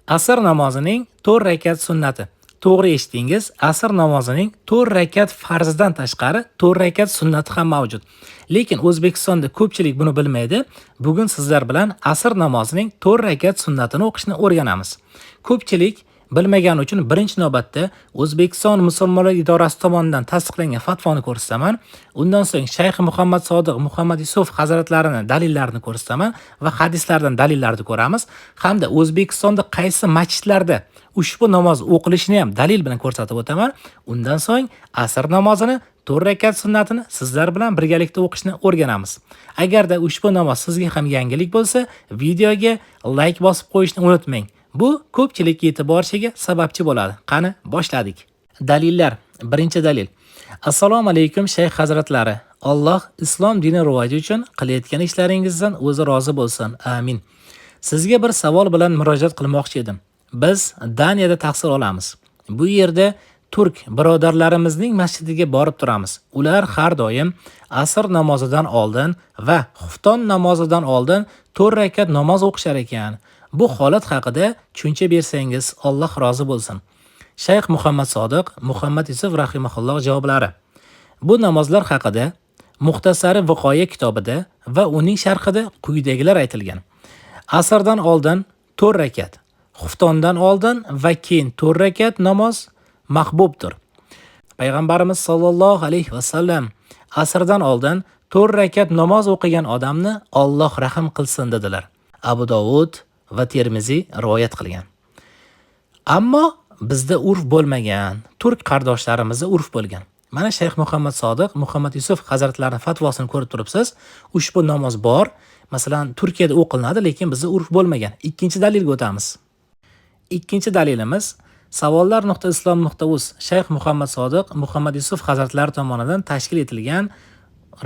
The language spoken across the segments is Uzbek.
Asr namozining 4 rakat sunnati. To'g'ri eshitdingiz, asr namozining 4 rakat farzidan tashqari 4 rakat sunnati ham mavjud. Lekin O'zbekistonda ko'pchilik buni bilmaydi. Bugun sizlar bilan asr namozining 4 rakat sunnatini o'qishni o'rganamiz. Ko'pchilik bilmagani uchun birinchi navbatda O'zbekiston musulmonlar idorasi tomonidan tasdiqlangan fatvoni ko'rsataman. Undan so'ng Shayx Muhammad Sodiq Muhammad Yusuf hazratlarini dalillarini ko'rsataman va hadislardan dalillarni ko'ramiz. Hamda O'zbekistonda qaysi masjidlarda ushbu namoz o'qilishini ham dalil bilan ko'rsatib o'taman. Undan so'ng asr namozini 4 rakat sunnatini sizlar bilan birgalikda o'qishni o'rganamiz. Agarda ushbu namoz sizga ham yangilik bo'lsa, videoga like bosib qo'yishni unutmang. Bu ko'pchilik e'tiborishiga sababchi bo'ladi. Qani, boshladik. Dalillar. Birinchi dalil. Assalomu alaykum shayx hazratlari. Alloh islom dini rivoji uchun qilayotgan ishlaringizdan o'zi rozi bo'lsin. Amin. Sizga bir savol bilan murojaat qilmoqchi edim. Biz Daniyada tahsil olamiz. Bu yerda turk birodarlarimizning masjidiga borib turamiz. Ular har doim asr namozidan oldin va xufton namozidan oldin 4 rakat namoz o'qishar ekan. Bu holat haqida tushuncha bersangiz, Alloh rozi bo'lsin. Shayx Muhammad Sodiq Muhammad Yusuf rahimahulloh javoblari. Bu namozlar haqida Muxtasari Viqoya kitobida va uning sharhida quyidagilar aytilgan. Asrdan oldin 4 rakat, xuftondan oldin va keyin 4 rakat namoz mahbubdir. Payg'ambarimiz sollallohu alayhi va sallam asrdan oldin 4 rakat namoz o'qigan odamni Alloh rahim qilsin dedilar. Abu Dovud va Termiziy rivoyat qilgan. Ammo bizda urf bo'lmagan, turk qardoshlarimizda urf bo'lgan. Mana Shayx Muhammad Sodiq Muhammad Yusuf hazratlarining fatvosini ko'rib turibsiz. Ushbu namoz bor. Masalan, Turkiyada o'qilinadi, lekin bizda urf bo'lmagan. Ikkinchi dalilga o'tamiz. Ikkinchi dalilimiz savollar.islom.uz Shayx Muhammad Sodiq Muhammad Yusuf hazratlari tomonidan tashkil etilgan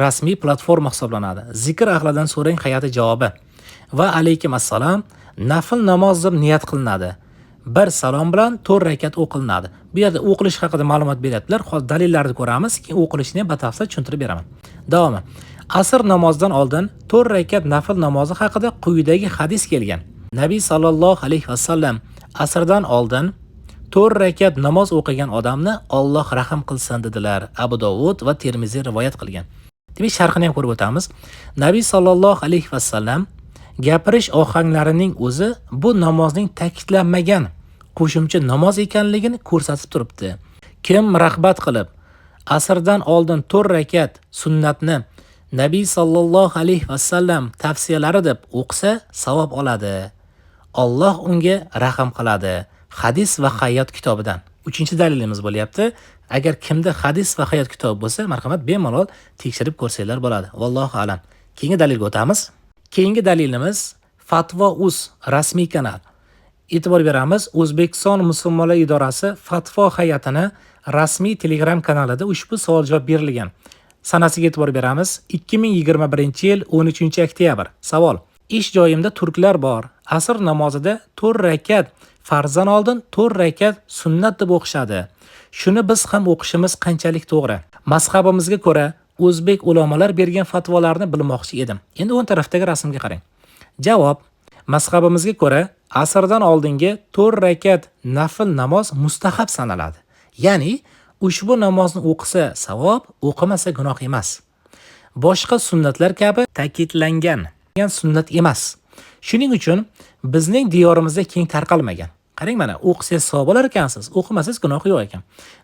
rasmiy platforma hisoblanadi. Zikr ahlidan so'rang hayoti javobi. Va alaykum assalom nafl namoz deb niyat qilinadi. Bir salom bilan 4 rakat o'qilinadi. Bu yerda o'qilish haqida ma'lumot beryaptilar. Hozir dalillarni ko'ramiz, keyin o'qilishini batafsil tushuntirib beraman. Davomi. Asr namozidan oldin 4 rakat nafl namozi haqida quyidagi hadis kelgan. Nabiy sallallohu alayhi va sallam asrdan oldin 4 rakat namoz o'qigan odamni Alloh rahim qilsin dedilar. Abu Dovud va Termiziy rivoyat qilgan. Demak, sharhini ham ko'rib o'tamiz. Nabiy sallallohu alayhi va sallam gapirish ohanglarining o'zi bu namozning ta'kidlanmagan qo'shimcha namoz ekanligini ko'rsatib turibdi. Kim rag'bat qilib asrdan oldin 4 rakat sunnatni Nabiy sallallohu alayhi va sallam tavsiyalari deb o'qisa, savob oladi. Alloh unga rahim qiladi. Hadis va hayot kitobidan. 3-dalilimiz bo'lyapti. Agar kimda hadis va hayot kitobi bo'lsa, marhamat bemalol tekshirib ko'rsanglar bo'ladi. Vallohu alam. Keyingi dalilga o'tamiz. Keyingi dalilimiz Fatvo.uz rasmiy kanal. E'tibor beramiz, O'zbekiston musulmonlar idorasi fatvo hay'atini rasmiy Telegram kanalida ushbu savol-javob berilgan. Sanasiga e'tibor beramiz. 2021-yil 13-oktyabr. Savol: Ish joyimda turklar bor. Asr namozida 4 rakat farzdan oldin 4 rakat sunnat deb o'qishadi. Shuni biz ham o'qishimiz qanchalik to'g'ri? Mazhabimizga ko'ra o'zbek ulamolar bergan fatvolarni bilmoqchi edim. Endi o'ng tarafdagi rasmga qarang. Javob: mazhabimizga ko'ra asrdan oldingi 4 rakat nafl namoz mustahab sanaladi. Ya'ni ushbu namozni o'qisa savob, o'qimasa gunoh emas. Boshqa sunnatlar kabi ta'kidlangan sunnat emas. Shuning uchun bizning diyorimizda keng tarqalmagan. Qarang, mana o'qisangiz savob olar ekansiz, o'qimasangiz gunoh yo'q ekan.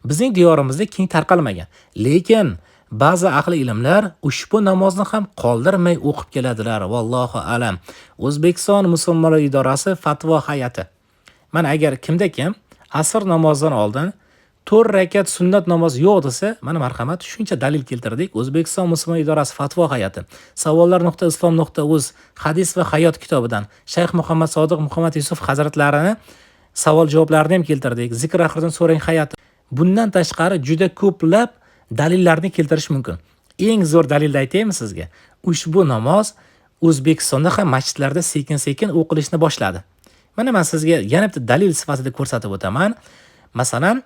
Bizning diyorimizda keng tarqalmagan. Lekin ba'zi ahli ilmlar ushbu namozni ham qoldirmay o'qib keladilar. Vallohu alam. O'zbekiston musulmonlar idorasi fatvo hay'ati. Mana agar kimda kim asr namozidan oldin 4 rakat sunnat namoz yo'q desa, mana marhamat shuncha dalil keltirdik. O'zbekiston musulmonlar idorasi fatvo hay'ati. Savollar.islom.uz hadis va hayot kitobidan Shayx Muhammad Sodiq Muhammad Yusuf hazratlarini savol-javoblarini ham keltirdik. Zikr ahlidan so'rang hay'ati. Bundan tashqari juda ko'plab dalillarni keltirish mumkin. Eng zo'r dalilni aytaymi sizga? Ushbu namoz O'zbekistonda ham masjidlarda sekin-sekin o'qilishni boshladi. Mana men sizga yana bitta dalil sifatida ko'rsatib o'taman. Masalan,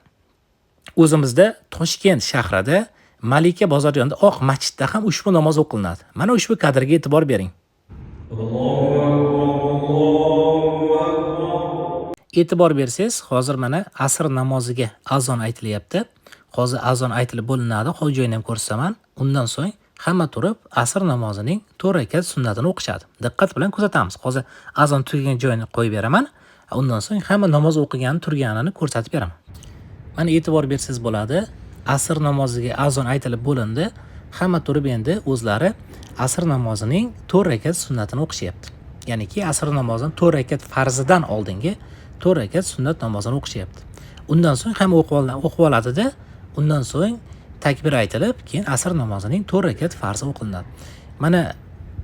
o'zimizda Toshkent shahrida Malika bozor yonida oq masjidda ham ushbu namoz o'qilinadi. Mana ushbu kadrga e'tibor bering. e'tibor bersangiz, hozir mana asr namoziga azon aytilyapti. Hozir azon aytilib bo'linadi. Hozir joyini ham ko'rsaman. Undan so'ng hamma turib asr namozining 4 rakat sunnatini o'qishadi. Diqqat bilan kuzatamiz. Hozir azon tugagan joyini qo'yib beraman. Undan so'ng hamma namoz o'qigani turganini ko'rsatib beraman. Mana e'tibor bersangiz bo'ladi. Asr namoziga azon aytilib bo'lindi. Hamma turib endi o'zlari asr namozining 4 rakat sunnatini o'qishyapti. Ya'niki asr namozining 4 rakat farzidan oldingi 4 rakat sunnat namozini o'qishyapti. Undan so'ng hamma o'qib oladida, undan so'ng takbir aytilib, keyin asr namozining 4 rakat farzi o'qilinadi. Mana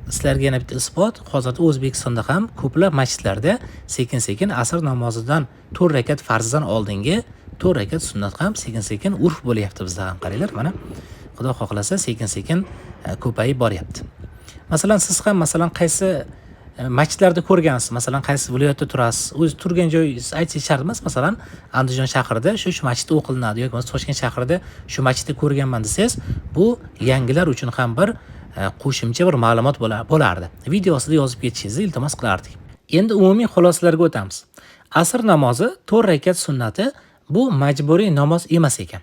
sizlarga yana bitta isbot, hozirda O'zbekistonda ham ko'plab masjidlarda sekin-sekin asr namozidan 4 rakat farzidan oldingi 4 rakat sunnat ham sekin-sekin urf bo'lyapti bizda ham. Qaranglar, mana Xudo xohlasa sekin-sekin ko'payib boryapti. Masalan, siz ham qaysi masjidlarda ko'rgansiz, masalan qaysi viloyatda turasiz, o'z turgan joyingiz aytsangiz shart emas. Masalan, Andijon shahrida shu masjidda o'qilinadi yoki Toshkent shahrida shu masjidda ko'rganman desangiz, bu yangilar uchun ham bir qo'shimcha bir ma'lumot bo'lardi. Videosida yozib ketishingizni iltimos qilardik. Endi umumiy xulosalarga o'tamiz. Asr namozi 4 rakat sunnati bu majburiy namoz emas ekan.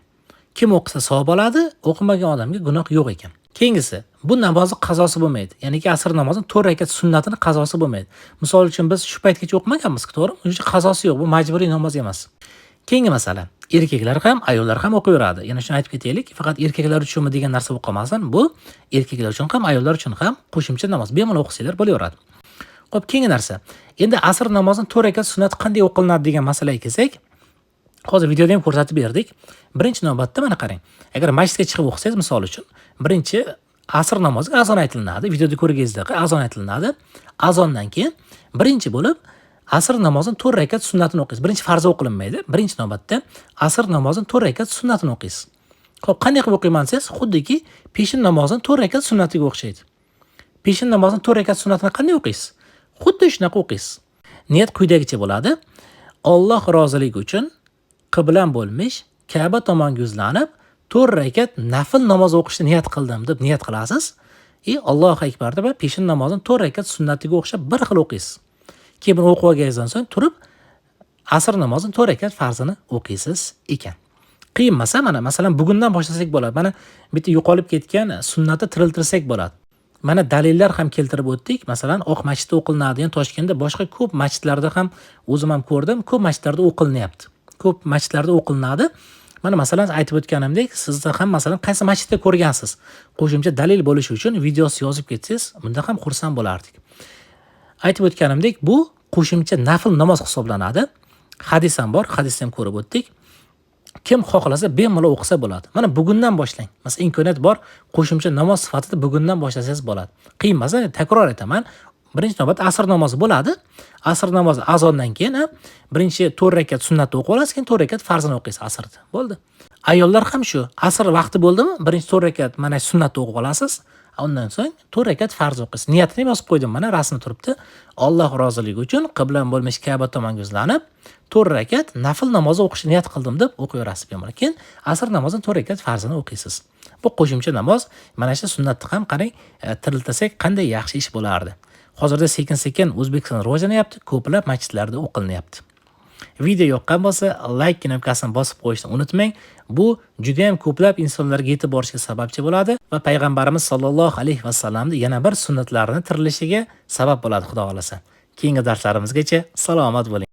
Kim o'qisa savob oladi, o'qimagan odamga gunoh yo'q ekan. Keyingisi, bu namozni qazosi bo'lmaydi. Ya'niki asr namozining 4 rakat sunnatini qazosi bo'lmaydi. Misol uchun biz shu paytgacha o'qimaganmiz, to'g'rimi? Uning uchun qazosi yo'q, bu majburiy namoz emas. Keyingi masala, erkaklar ham, ayollar ham o'qiveradi. Yana shuni aytib ketaylik, faqat erkaklar uchunmi degan narsa bo'lib qolmasin. Bu erkaklar uchun ham, ayollar uchun ham qo'shimcha namoz bemalol o'qisanglar bo'laveradi. Xo'p, keyingi narsa. Endi asr namozining 4 rakat sunnati qanday o'qilinadi degan masalaga kelsak, hozir videoda ham ko'rsatib berdik. Birinchi navbatda mana qarang. Agar masjidga chiqib o'qisangiz, misol uchun, birinchi asr namoziga azon aytilinadi. Videoda ko'rganingizdek azon aytilinadi. Azondan keyin birinchi bo'lib asr namozining 4 rakat sunnatini o'qiysiz. Birinchi farzi o'qilinmaydi. Birinchi navbatda asr namozining 4 rakat sunnatini o'qiysiz. Xo'p, qanday qilib o'qiyman desiz, xuddiki peshin namozining 4 rakat sunnatiga o'xshaydi. Peshin namozining 4 rakat sunnatini qanday o'qiysiz? Xuddi shunaqa o'qiysiz. Niyat quyidagicha bo'ladi. Alloh roziligi uchun qiblam bo'lmish Ka'ba tomonga yuzlanib 4 rakat nafil namoz o'qishni niyat qildim deb niyat qilasiz. Allohu akbar deb peshin namozining 4 rakat sunnatiga o'xshab bir xil o'qiysiz. Keyin o'qib olganingizdan so'ng turib asr namozining 4 rakat farzini o'qiysiz ekan. Qiyin emas, mana masalan bugundan boshlasak bo'ladi. Mana bitta yo'qolib ketgan sunnatni tiriltirsak bo'ladi. Mana dalillar ham keltirib o'tdik. Masalan, Oq masjidda o'qilinadigan Toshkentda boshqa ko'p masjidlarda ham o'zim ham ko'rdim, ko'p masjidlarda o'qilinyapti. Ko'p masjidlarda o'qilinadi. Mana masalan aytib o'tganimdek, sizda ham masalan qaysi masjidda ko'rgansiz? Qo'shimcha dalil bo'lishi uchun videosi yozib ketsangiz, bunda ham xursand bo'lardik. Aytib o'tganimdek, bu qo'shimcha nafil namoz hisoblanadi. Hadis ham bor, hadisni ham ko'rib o'tdik. Kim xohlasa bemalol o'qisa bo'ladi. Mana bugundan boshlang. Masalan, imkoniyat bor, qo'shimcha namoz sifatida bugundan boshlasangiz bo'ladi. Qiyin emas, takror aytaman. Birinchi navbatda asr namozi bo'ladi. Asr namozi azondan keyin birinchi 4 rakat sunnatni o'qib olasiz, keyin 4 rakat farzini o'qiysiz asrda. Bo'ldi. Ayollar ham shu. Asr vaqti bo'ldimi? Birinchi 4 rakat mana sunnatni o'qib olasiz. Undan so'ng 4 rakat farz o'qiysiz. Niyatini yozib qo'ydim, mana rasmi turibdi. Alloh roziligi uchun qiblam bo'lmish Ka'ba tomonga yuzlanib 4 rakat nafil namoz o'qishni niyat qildim deb o'qiyverasiz bemalol. Keyin asr namozining 4 rakat farzini o'qiysiz. Bu qo'shimcha namoz. Mana shu sunnatni ham qarang, tiriltasak qanday yaxshi ish bo'lardi. Hozirda sekin-sekin O'zbekiston rivojlanyapti, ko'plab masjidlarda o'qilinyapti. Video yoqqan bo'lsa, like knopkasini bosib qo'yishni unutmang. Bu juda ham ko'plab insonlarga yetib borishiga sababchi bo'ladi va payg'ambarimiz sollallohu alayhi vasallamning yana bir sunnatlarini tirilishiga sabab bo'ladi, Xudo xolasa. Keyingi darslarimizgacha salomat bo'ling.